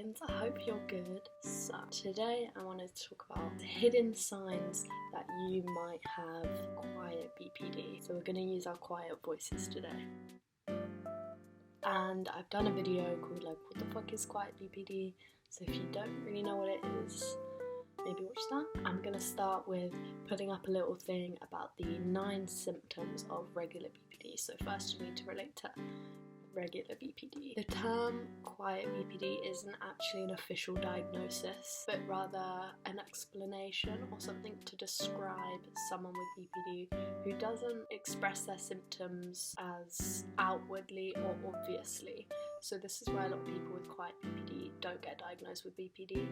friends, I hope you're good. So today I wanted to talk about hidden signs that you might have quiet BPD. So we're going to use our quiet voices today. And I've done a video called like, what the fuck is quiet BPD? So if you don't really know what it is, maybe watch that. I'm going to start with putting up a little thing about the 9 symptoms of regular BPD. So first you need to relate to regular BPD. The term quiet BPD isn't actually an official diagnosis, but rather an explanation or something to describe someone with BPD who doesn't express their symptoms as outwardly or obviously. So this is why a lot of people with quiet BPD don't get diagnosed with BPD,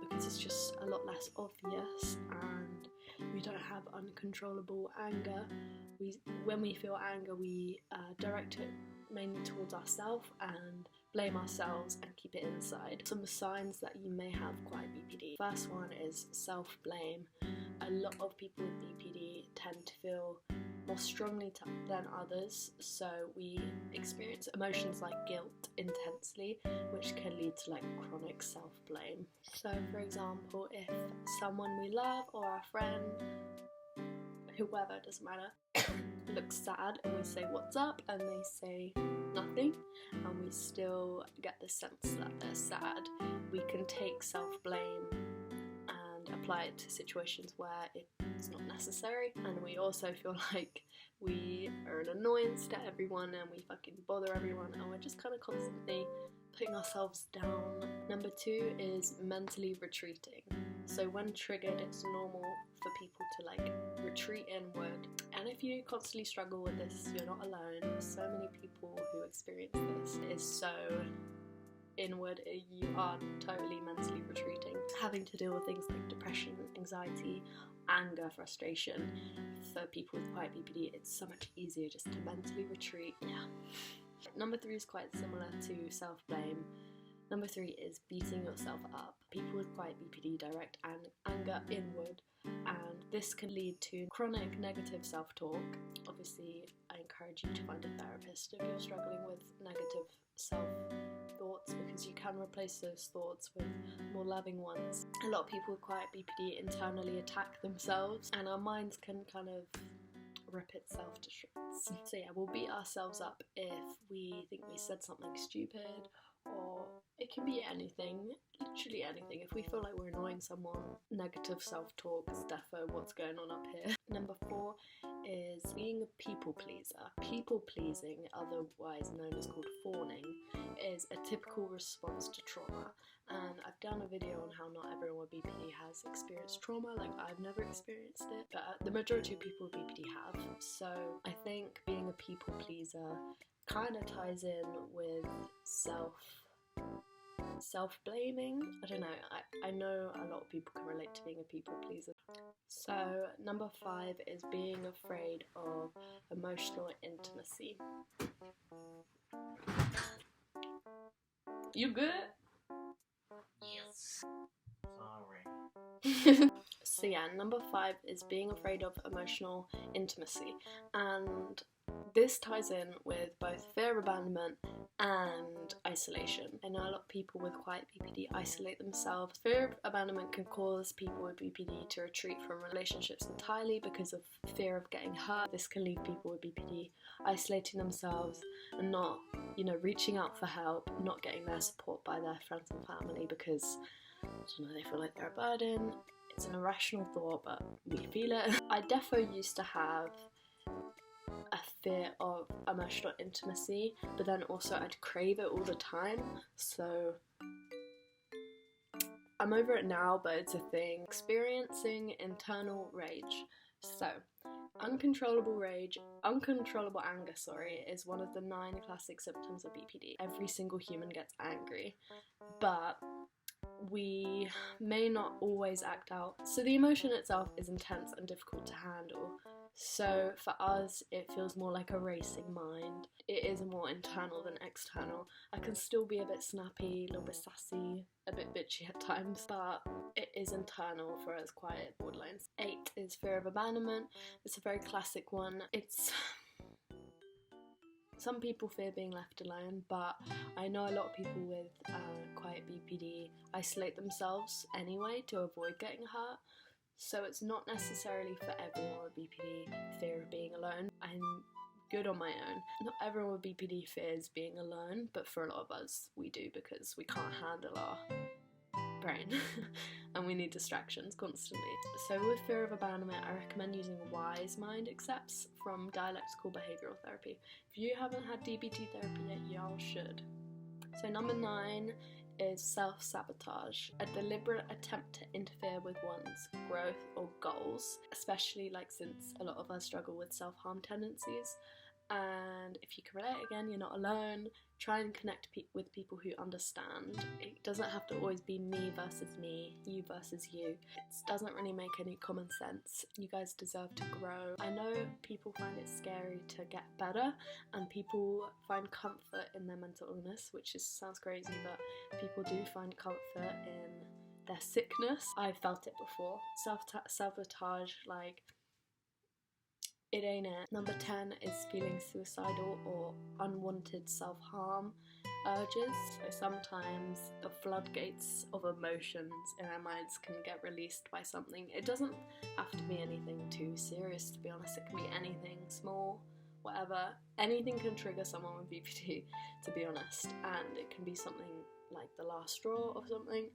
because it's just a lot less obvious, and we don't have uncontrollable anger. When we feel anger, we direct it mainly towards ourselves and blame ourselves and keep it inside. Some signs that you may have quiet BPD. First one is self-blame. A lot of people with BPD tend to feel more strongly than others, so we experience emotions like guilt intensely, which can lead to like chronic self-blame. So for example, if someone we love or our friend, whoever, doesn't matter, looks sad and we say what's up and they say nothing, and we still get the sense that they're sad, we can take self-blame and apply it to situations where it's not necessary, and we also feel like we are an annoyance to everyone and we fucking bother everyone, and we're just kind of constantly putting ourselves down. Number 2 is mentally retreating. So when triggered, it's normal for people to like retreat inward, and if you constantly struggle with this, you're not alone. So many people who experience this. It is so inward, you are totally mentally retreating, having to deal with things like depression, anxiety, anger, frustration. For people with quiet BPD, it's so much easier just to mentally retreat. Yeah. Number 3 is quite similar to self-blame. Number 3 is beating yourself up. People with quiet BPD direct anger inward, and this can lead to chronic negative self-talk. Obviously, I encourage you to find a therapist if you're struggling with negative self-thoughts, because you can replace those thoughts with more loving ones. A lot of people with quiet BPD internally attack themselves, and our minds can kind of rip itself to shreds. So yeah, we'll beat ourselves up if we think we said something stupid, or it can be anything, literally anything. If we feel like we're annoying someone, negative self-talk is defo what's going on up here. Number 4 is being a people pleaser. People pleasing, otherwise known as called fawning, is a typical response to trauma. And I've done a video on how not everyone with BPD has experienced trauma. Like, I've never experienced it, but the majority of people with BPD have. So I think being a people pleaser kind of ties in with self-blaming. I don't know, I know a lot of people can relate to being a people pleaser. So number 5 is being afraid of emotional intimacy. You good? Yes. Sorry. So yeah, number 5 is being afraid of emotional intimacy, and this ties in with both fear of abandonment and isolation. I know a lot of people with quiet BPD isolate themselves. Fear of abandonment can cause people with BPD to retreat from relationships entirely because of fear of getting hurt. This can leave people with BPD isolating themselves and not, reaching out for help, not getting their support by their friends and family because, they feel like they're a burden. It's an irrational thought, but we feel it. I defo used to have a fear of emotional intimacy, but then also I'd crave it all the time, so I'm over it now, but it's a thing. Experiencing internal rage. So uncontrollable anger, is one of the 9 classic symptoms of BPD. Every single human gets angry, but we may not always act out. So the emotion itself is intense and difficult to handle. So for us, it feels more like a racing mind. It is more internal than external. I can still be a bit snappy, a little bit sassy, a bit bitchy at times, but it is internal for us quiet borderlines. 8 is fear of abandonment. It's a very classic one. It's Some people fear being left alone, but I know a lot of people with Quiet BPD isolate themselves anyway to avoid getting hurt. So it's not necessarily for everyone with BPD fear of being alone. I'm good on my own. Not everyone with BPD fears being alone, but for a lot of us we do, because we can't handle our brain and we need distractions constantly. So with fear of abandonment, I recommend using WISE mind accepts from dialectical behavioural therapy. If you haven't had DBT therapy yet, y'all should. So number 9 is self-sabotage, a deliberate attempt to interfere with one's growth or goals, especially since a lot of us struggle with self-harm tendencies. And if you can relate, again, you're not alone. Try and connect with people who understand. It doesn't have to always be me versus me, you versus you. It doesn't really make any common sense. You guys deserve to grow. I know people find it scary to get better, and people find comfort in their mental illness, which sounds crazy, but people do find comfort in their sickness. I've felt it before. Self-sabotage, it ain't it. Number 10 is feeling suicidal or unwanted self-harm urges. So sometimes the floodgates of emotions in our minds can get released by something. It doesn't have to be anything too serious, to be honest. It can be anything small, whatever. Anything can trigger someone with BPD, to be honest. And it can be something like the last straw of something.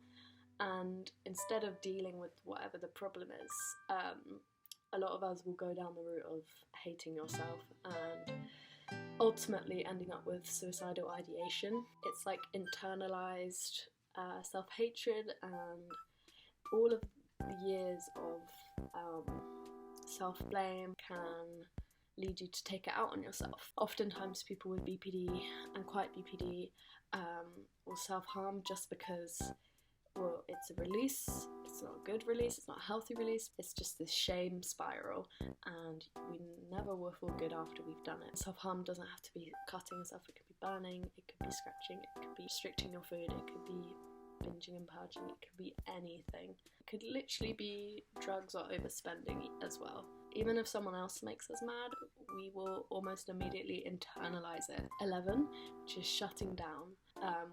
And instead of dealing with whatever the problem is, a lot of us will go down the route of hating yourself and ultimately ending up with suicidal ideation. It's like internalized self-hatred, and all of the years of self-blame can lead you to take it out on yourself. Oftentimes people with BPD and Quiet BPD will self-harm just because, well, it's a release. It's not a good release, it's not a healthy release, it's just this shame spiral, and we never will feel good after we've done it. Self-harm doesn't have to be cutting yourself, it could be burning, it could be scratching, it could be restricting your food, it could be binging and purging, it could be anything. It could literally be drugs or overspending as well. Even if someone else makes us mad, we will almost immediately internalize it. 11, which is shutting down.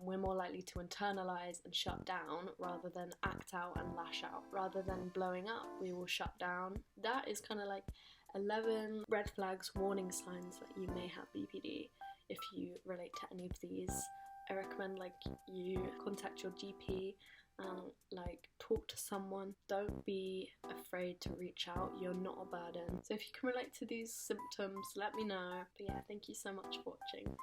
We're more likely to internalize and shut down rather than act out and lash out. Rather than blowing up, we will shut down. That is kind of 11 red flags, warning signs that you may have BPD. If you relate to any of these, I recommend you contact your GP and talk to someone. Don't be afraid to reach out. You're not a burden. So if you can relate to these symptoms, let me know. But yeah, thank you so much for watching.